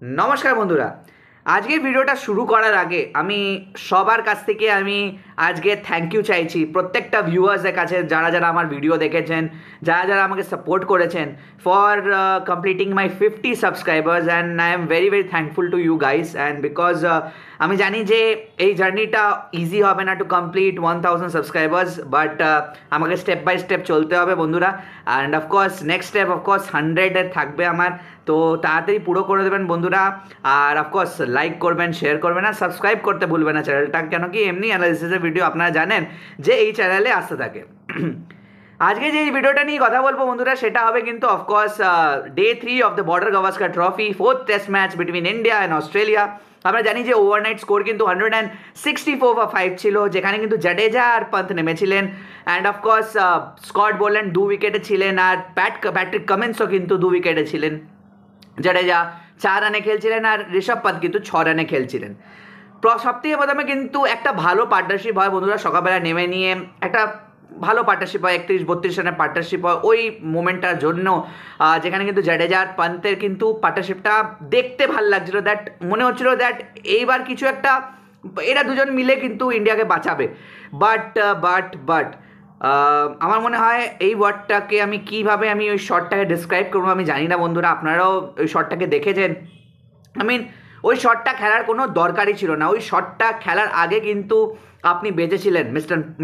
নমস্কার বন্ধুরা। আজকের ভিডিওটা শুরু করার আগে আমি সবার কাছ থেকে আজকে থ্যাংক ইউ চাইছি প্রত্যেকটা ভিউয়ার্সদের কাছে, যারা যারা আমার ভিডিও দেখেছেন, যারা যারা আমাকে সাপোর্ট করেছেন for completing my 50 subscribers, and I am very very thankful to you guys. And because আমি জানি যে এই জার্নিটা ইজি হবে না টু কমপ্লিট 1000 সাবস্ক্রাইবার্স, বাট আমাকে স্টেপ বাই স্টেপ চলতে হবে বন্ধুরা। And of course next step of course 100 থাকবে আমার, তো তাড়াতাড়ি পুরো করে দেবেন বন্ধুরা। আর অফকোর্স লাইক করবেন, শেয়ার করবেন, আর সাবস্ক্রাইব করতে ভুলবেন না চ্যানেলটা, কেন কি এমনি অ্যানালিসিসের ভিডিও আপনারা জানেন যে এই চ্যানেলে আসতে থাকে। আজকে যে ভিডিওটা নিয়ে কথা বলবো বন্ধুরা, সেটা হবে কিন্তু of course day 3 of the border Gavaskar trophy, 4th test match between India and Australia. আমরা জানি যে ওভারনাইট স্কোর কিন্তু 164/5 ছিল, যেখানে কিন্তু জাডেজা আর পন্ত নেমেছিলেন। অ্যান্ড অফকোর্স স্কট বোল্যান্ড 2 উইকেটে ছিলেন, আর প্যাট্রিক কামিন্সও কিন্তু 2 উইকেটে ছিলেন। জাডেজা 4 রানে খেলছিলেন আর ঋষভ পন্ত কিন্তু 6 রানে খেলছিলেন। সবথেকে প্রথমে কিন্তু একটা ভালো পার্টনারশিপ হয় বন্ধুরা, সকালবেলা নেমে নিয়ে একটা ভালো পার্টনারশিপ হয়, 31-32 রানের পার্টনারশিপ হয় ওই মোমেন্টটার জন্য, যেখানে কিন্তু জাডেজা আর পন্তের কিন্তু পার্টনারশিপটা দেখতে ভালো লাগছিল। দ্যাট মনে হচ্ছিল দ্যাট এইবার কিছু একটা এরা দুজন মিলে কিন্তু ইন্ডিয়াকে বাঁচাবে। বাট বাট বাট আমার মনে হয় এই ওয়ার্ডটাকে আমি কীভাবে ওই শটটাকে ডিসক্রাইব করবো আমি জানি না বন্ধুরা, আপনারাও ওই শটটাকে দেখেছেন। ওই শটটা খেলার কোনো দরকারই ছিল না। ওই শটটা খেলার আগে কিন্তু আপনি বেঁচেছিলেন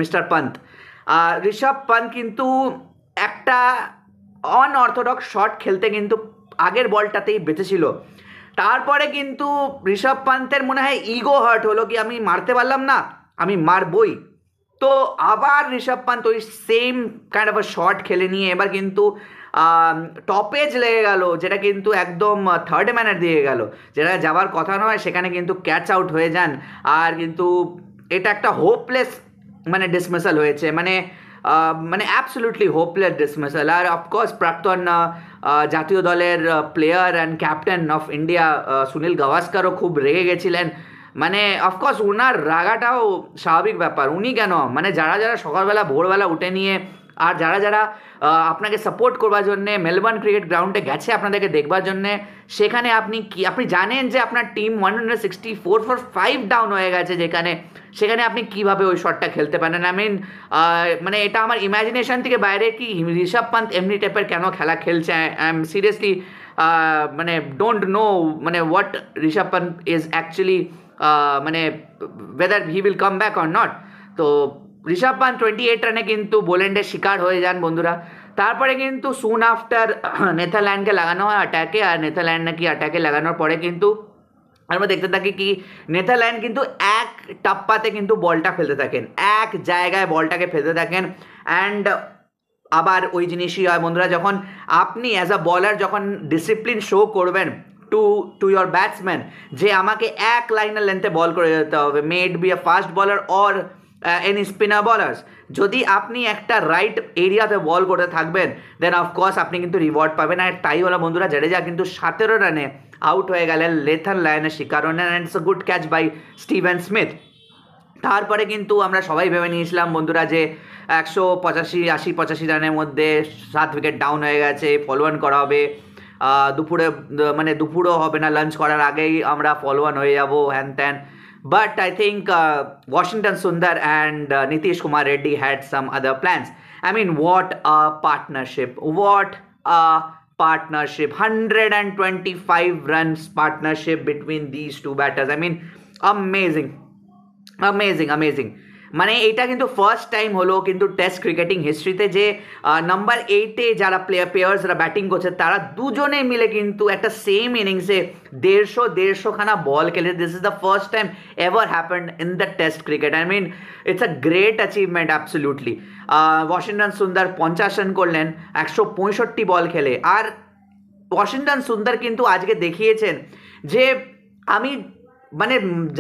মিস্টার পন্ত। ঋষভ পন্ত কিন্তু একটা অনঅর্থোডক্স শট খেলতে কিন্তু আগের বলটাতেই বেঁচেছিল। তারপরে কিন্তু ঋষভ পন্তের মনে হয় ইগো হার্ট হলো, কি আমি মারতে পারলাম না, আমি মারবই। তো আবার ঋষভ পন্ত ওই same kind of a shot খেলে নিয়ে এবার কিন্তু টপেজ লেগে গেল, যেটা কিন্তু একদম থার্ড ম্যানের দিয়ে গেল, যেটা যাওয়ার কথা নয়, সেখানে কিন্তু ক্যাচ আউট হয়ে যান। আর কিন্তু এটা একটা হোপলেস ডিসমিসাল হয়েছে, অ্যাবসলিউটলি হোপলেস ডিসমিসাল। আর অফকোর্স প্রাক্তন জাতীয় দলের player and captain of India Sunil গাভাস্কারও খুব রেগে গেছিলেন। অফকোর্স ওনার রাগাটাও স্বাভাবিক ব্যাপার। উনি কেন যারা যারা সকালবেলা ভোরবেলা উঠে নিয়ে আর যারা যারা আপনাকে সাপোর্ট করবার জন্যে মেলবোর্ন ক্রিকেট গ্রাউন্ডে গেছে আপনাদেরকে দেখবার জন্যে, সেখানে আপনি জানেন যে আপনার টিম 164/5 ডাউন হয়ে গেছে, সেখানে আপনি কিভাবে ওই শটটা খেলতে পারেন? এটা আমার ইমাজিনেশন থেকে বাইরে। কি ঋষভ পন্ত এমনি টাইপের কেন খেলা খেলছে? I am seriously don't know what Rishabh Pant is actually whether he will come back or not. তো ঋষভ পন্ত 28 রানে কিন্তু বোল্যান্ডের শিকার হয়ে যান বন্ধুরা। তারপরে কিন্তু সুন আফটার নেদারল্যান্ডকে লাগানো হয় অ্যাটাকে, আর নেদারল্যান্ড নাকি অ্যাটাকে লাগানোর পরে কিন্তু আমরা দেখতে থাকি কি নেদারল্যান্ড কিন্তু এক টাপ্পাতে কিন্তু বলটা ফেলতে থাকেন, এক জায়গায় বলটাকে ফেলতে থাকেন। অ্যান্ড আবার ওই জিনিসই হয় বন্ধুরা, যখন আপনি অ্যাজ আ বলার যখন ডিসিপ্লিন শো করবেন টু ইয়োর ব্যাটসম্যান, যে আমাকে এক লাইনের লেন্থে বল করে যেতে হবে, may it be a fast bowler or any spinner bowlers, যদি আপনি একটা রাইট এরিয়াতে বল করতে থাকবেন দেন অফকোর্স আপনি কিন্তু রিওয়ার্ড পাবেন। আর তাই হলো বন্ধুরা, জাডেজা কিন্তু 17 রানে আউট হয়ে গেলেন লেথান লায়নের শিকার হলেন, and it's a good catch by Steven Smith. তারপরে কিন্তু আমরা সবাই ভেবে নিয়েছিলাম বন্ধুরা যে 185 রানের মধ্যে 7 উইকেট ডাউন হয়ে গেছে, ফলো অন করা হবে, দুপুরও হবে না, লাঞ্চ করার আগেই আমরা ফলো অন হয়ে যাবো হ্যান ত্যান। But I think Washington Sundar and Nitish Kumar Reddy had some other plans. What a partnership! What a partnership! 125 runs partnership between these two batters. Amazing. Amazing. এটা কিন্তু ফার্স্ট টাইম হলো কিন্তু test cricketing হিস্ট্রিতে যে number 8-এ যারা প্লেয়ার্সরা batting করছে তারা দুজনে মিলে কিন্তু একটা সেম ইনিংসে 150 খানা বল খেলে। This is the first time ever happened in the test cricket. It's a great achievement absolutely. Washington সুন্দর 50 রান করলেন 165 বল খেলে। আর ওয়াশিংটন সুন্দর কিন্তু আজকে দেখিয়েছেন যে আমি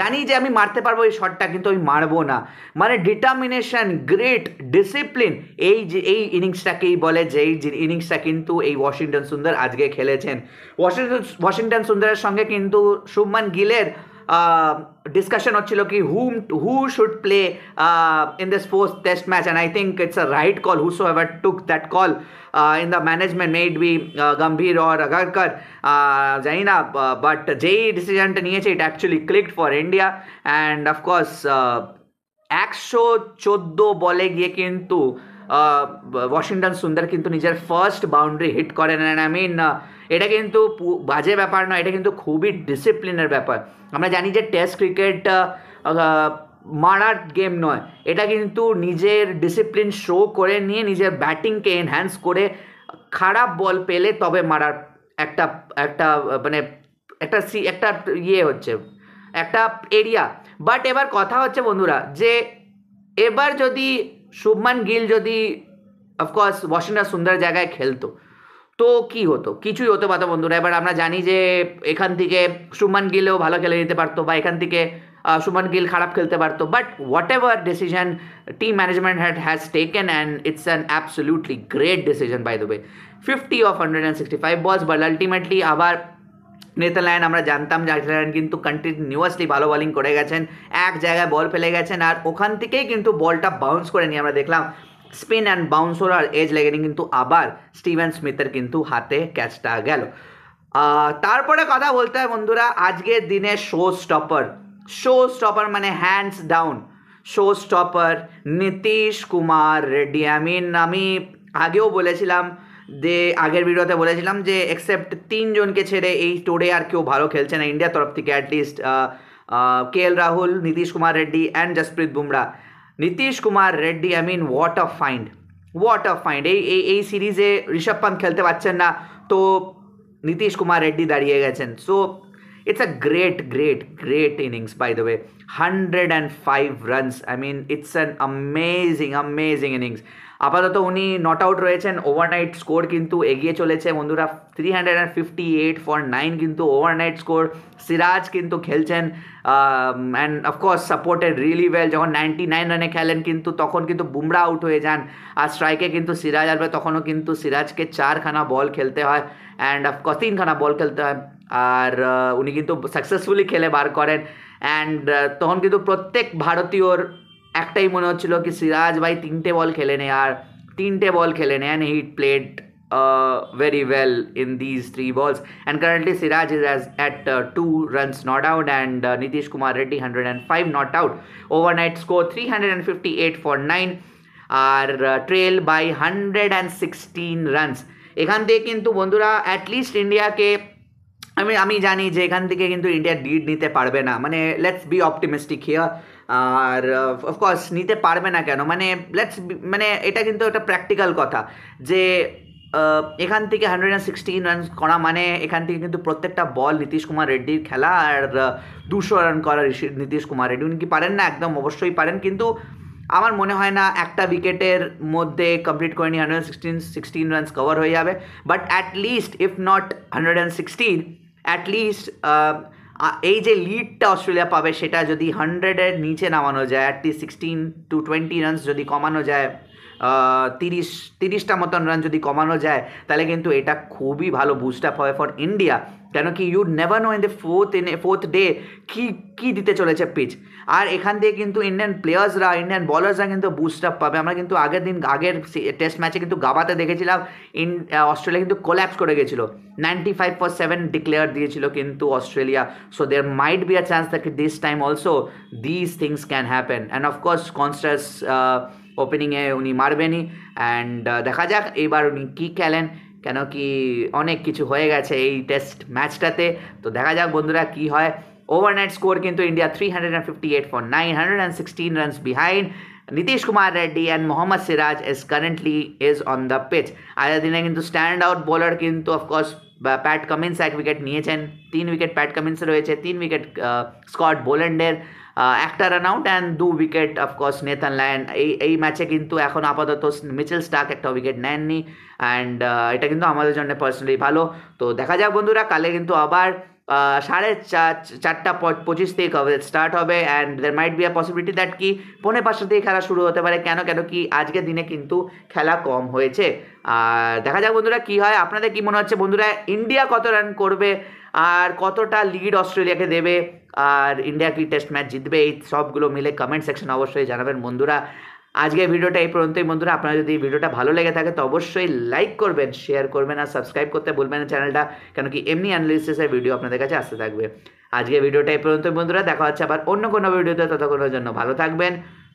জানি যে আমি মারতে পারবো এই শটটা, কিন্তু আমি মারবো না। ডিটারমিনেশন, গ্রেট ডিসিপ্লিন, এই ইনিংসটাকেই বলে, যে এই ইনিংসটা কিন্তু এই ওয়াশিংটন সুন্দর আজকে খেলেছেন। ওয়াশিংটন সুন্দরের সঙ্গে কিন্তু শুভমান গিলের ডিসকাশন হচ্ছিল কি হু should play in this fourth test match, and I think it's a right call who so ever took that call in the management, may it be Gambhir or Agarkar, জানি না, but যেই ডিসিশনটা নিয়েছে it actually clicked for India. And of course 114 বলে গিয়ে কিন্তু Washington সুন্দর কিন্তু নিজের ফার্স্ট বাউন্ডারি হিট করেন। অ্যান্ড আই মিন এটা কিন্তু বাজে ব্যাপার নয়, এটা কিন্তু খুবই ডিসিপ্লিনের ব্যাপার। আমরা জানি যে টেস্ট ক্রিকেট মারার গেম নয়, এটা কিন্তু নিজের ডিসিপ্লিন শো করে নিয়ে নিজের ব্যাটিংকে এনহ্যান্স করে খারাপ বল পেলে তবে মারার একটা একটা মানে একটা একটা ইয়ে হচ্ছে, একটা এরিয়া। বাট এবার কথা হচ্ছে বন্ধুরা যে এবার যদি শুভমান গিল যদি অফকোর্স ওয়াশিংটন সুন্দর জায়গায় খেলতো তো কি হতো, কিছুই হতে পারতো বন্ধুরা। এবার আমরা জানি যে এখান থেকে শুভমান গিলও ভালো খেলে নিতে পারতো বা এখান থেকে শুভমান গিল খারাপ খেলতে পারতো, but whatever decision team management has taken, and it's an absolutely great decision by the way. 50 of 165 বলস, বাট আলটিমেটলি আবার নেদারল্যান্ড আমরা জানতাম যে নেদারল্যান্ড কিন্তু কন্টিনিউয়াসলি ভালো বোলিং করে গেছেন, এক জায়গায় বল ফেলে গেছেন আর ওখান থেকেই কিন্তু বলটা বাউন্স করে নিয়ে আমরা দেখলাম স্পিন অ্যান্ড বাউন্স আর এজ লেগেনি, কিন্তু আবার স্টিভেন স্মিথের কিন্তু হাতে ক্যাচটা গেল। তারপরে কথা বলতে হয় বন্ধুরা আজকের দিনে শো স্টপার মানে hands down show stopper Nitish Kumar Reddy. আমি আগেও বলেছিলাম যে আগের ভিডিওতে বলেছিলাম যে এক্সেপ্ট 3 জনকে ছেড়ে এই টোরে আর কেউ ভালো খেলছে না ইন্ডিয়ার তরফ থেকে, at least KL Rahul, Nitish Kumar Reddy and Jasprit Bumrah. Nitish Kumar Reddy, I mean what a find. এই সিরিজে ঋষভ পান্ত খেলতে পারছেন না তো নীতিশ কুমার রেড্ডি দাঁড়িয়ে গেছেন। So it's a great innings by the way, 105 runs, I mean it's an amazing innings। আপাতত উনি নট আউট রয়েছেন, ওভারনাইট স্কোর কিন্তু এগিয়ে চলেছে বন্ধুরা 358 for 9 কিন্তু ওভারনাইট স্কোর। সিরাজ কিন্তু খেলছেন and of course supported really well, যখন 99 রানে খেলেন কিন্তু তখন কিন্তু বুমরা আউট হয়ে যান আর স্ট্রাইকে কিন্তু সিরাজ আসবে, তখনও কিন্তু সিরাজকে 4খানা বল খেলতে হয় অ্যান্ড অফকোর্স 3খানা বল খেলতে হয় আর উনি কিন্তু সাকসেসফুলি খেলে বার করেন। অ্যান্ড তখন কিন্তু প্রত্যেক ভারতীয়র একটাই মনে হচ্ছিল কি সিরাজ ভাই 3টে বল খেলে নে আর 3টে বল খেলে নে, and he played very well in these 3 balls, and currently Siraj is at 2 runs not out and Nitish Kumar Reddy 105 not out। Overnight score 358 for 9 আর trail by 116 runs। এখান থেকে কিন্তু বন্ধুরা অ্যাটলিস্ট ইন্ডিয়াকে আমি জানি যে এখান থেকে কিন্তু ইন্ডিয়া লিড নিতে পারবে না, মানে লেটস বি অপটিমিস্টিক হিয়ার। আর অফকোর্স নিতে পারবে না কেন, মানে এটা কিন্তু একটা প্র্যাকটিক্যাল কথা যে এখান থেকে 116 রান করা মানে এখান থেকে কিন্তু প্রত্যেকটা বল নীতিশ কুমার রেড্ডির খেলা আর 200 রান করা নীতিশ কুমার রেড্ডি। উনি কি পারেন না? একদম অবশ্যই পারেন, কিন্তু আমার মনে হয় না একটা উইকেটের মধ্যে কমপ্লিট করে নিয়ে 116 রানস কভার হয়ে যাবে, but at least if not 116 at least এই যে লিডটা অস্ট্রেলিয়া পাবে সেটা যদি 100-এর নিচে নামানো যায়, অ্যাটলিস্ট 16 to 20 রানস যদি কমানো যায়, 30টা মতন রান যদি কমানো যায় তাহলে কিন্তু এটা খুবই ভালো বুস্ট আপ হবে ফর ইন্ডিয়া। কেন কি you never know in the fourth day কী দিতে চলেছে পিচ, আর এখান থেকে কিন্তু ইন্ডিয়ান প্লেয়ার্সরা ইন্ডিয়ান বলার্সরা কিন্তু বুস্ট আপ পাবে। আমরা কিন্তু আগের টেস্ট ম্যাচে কিন্তু গাবাতে দেখেছিলাম অস্ট্রেলিয়া কিন্তু কোল্যাপস করে গেছিলো, 95 for 7 ডিক্লেয়ার দিয়েছিল কিন্তু Australia. So there might be a chance that this time also this things can happen, and of course Konstas ওপেনিংয়ে উনি মারবেনই অ্যান্ড দেখা যাক এবার উনি কী খেলেন, কেন কি অনেক কিছু হয়ে গেছে এই টেস্ট ম্যাচটাতে। তো দেখা যাক বন্ধুরা কি হয়। ওভারনাইট স্কোর কিন্তু India 358 for 9, 116 runs behind. Nitish Kumar Reddy and Mohammed Siraj is on the pitch. আগের দিনে কিন্তু স্ট্যান্ড আউট বোলার কিন্তু অফকোর্স প্যাট কামিন্স 1 উইকেট নিয়েছেন, 3 উইকেট প্যাট কামিন্সের রয়েছে, 3 উইকেট স্কট বোল্যান্ডের, একটা run out and 2 wicket of course Nathan lion. এই ম্যাচে কিন্তু এখন আপাতত মিচেল স্টার্ক একটা উইকেট নেননি অ্যান্ড এটা কিন্তু আমাদের জন্য পার্সোনালি ভালো। তো দেখা যাক বন্ধুরা, কালে কিন্তু আবার 4:25 থেকে কভারেজ স্টার্ট হবে and there mite be a possibility that কি 4:45 থেকে খেলা শুরু হতে পারে। কেন কি আজকের দিনে কিন্তু খেলা কম হয়েছে। আর দেখা যাক বন্ধুরা কি হয়। আপনাদের কি মনে হচ্ছে বন্ধুরা, ইন্ডিয়া কত রান করবে আর কতটা লিড অস্ট্রেলিয়াকে দেবে, আর ইন্ডিয়া কি টেস্ট ম্যাচ জিতবে, এই সবগুলো মিলে কমেন্ট সেকশন অবশ্যই জানাবেন বন্ধুরা। আজকে ভিডিওটা এই পর্যন্তই বন্ধুরা। আপনারা যদি ভিডিওটা ভালো লেগে থাকে তো অবশ্যই লাইক করবেন, শেয়ার করবেন আর সাবস্ক্রাইব করতে বলবেন না চ্যানেলটা, কেন কি এমনি অ্যানালিসিসের ভিডিও আপনাদের কাছে আসতে থাকবে। আজকে ভিডিওটা এই পর্যন্তই বন্ধুরা, দেখা হচ্ছে আবার অন্য কোনো ভিডিওতে। ততক্ষণের জন্য ভালো থাকবেন,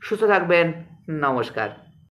সুস্থ থাকবেন, নমস্কার।